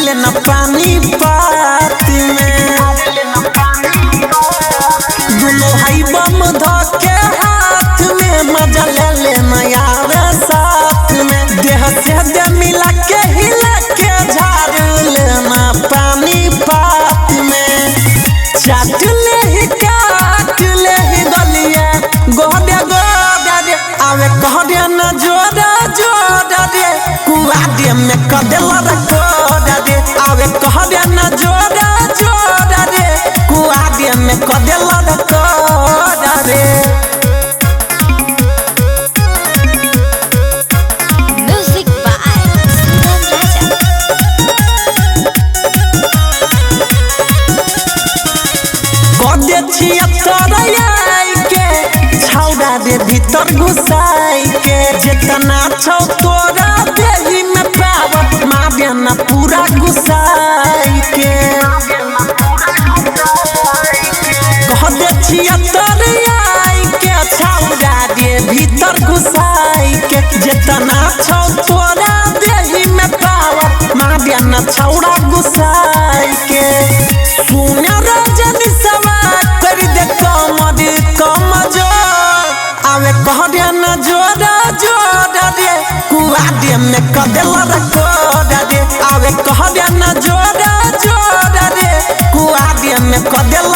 लेना पानी पात में दुनो हाई बम धके हाथ में मजा ले लेना यार साथ में देह से दे मिला के हिला के झाड़ लेना पानी पात में चाट ले ही काट ले ही गलिया गोदे गोदे रे आवे कहदे न जोड़ा जोड़ा रे कुआ दे में कदेला रे कोड़ा रे आवे कहदे न जोड़ा जोड़ा रे कुआ दे में कदेला रे कोड़ा रे। Music by Sugam Raja. गोदे छिया तोरयाई के छौड़ा रे भीतर घुसाई के जितना छौ तोरा देही में पावत मारे न पूरा घुसाई के गोदे छिया तोरयाई के छौड़ा रे भीतर घुसाई के जितना छौ तोरा देही में पावत मारे न छौड़ा घुसाई के सुन रजनी सवा कर दे कमर कमजोर आवे कहदे न जोड़ा जोड़ा रे कुआ दे में कदेला रे कोड़ा रे आवे कहदे न जोड़ा जोड़ा रे कुआ दे में कदेला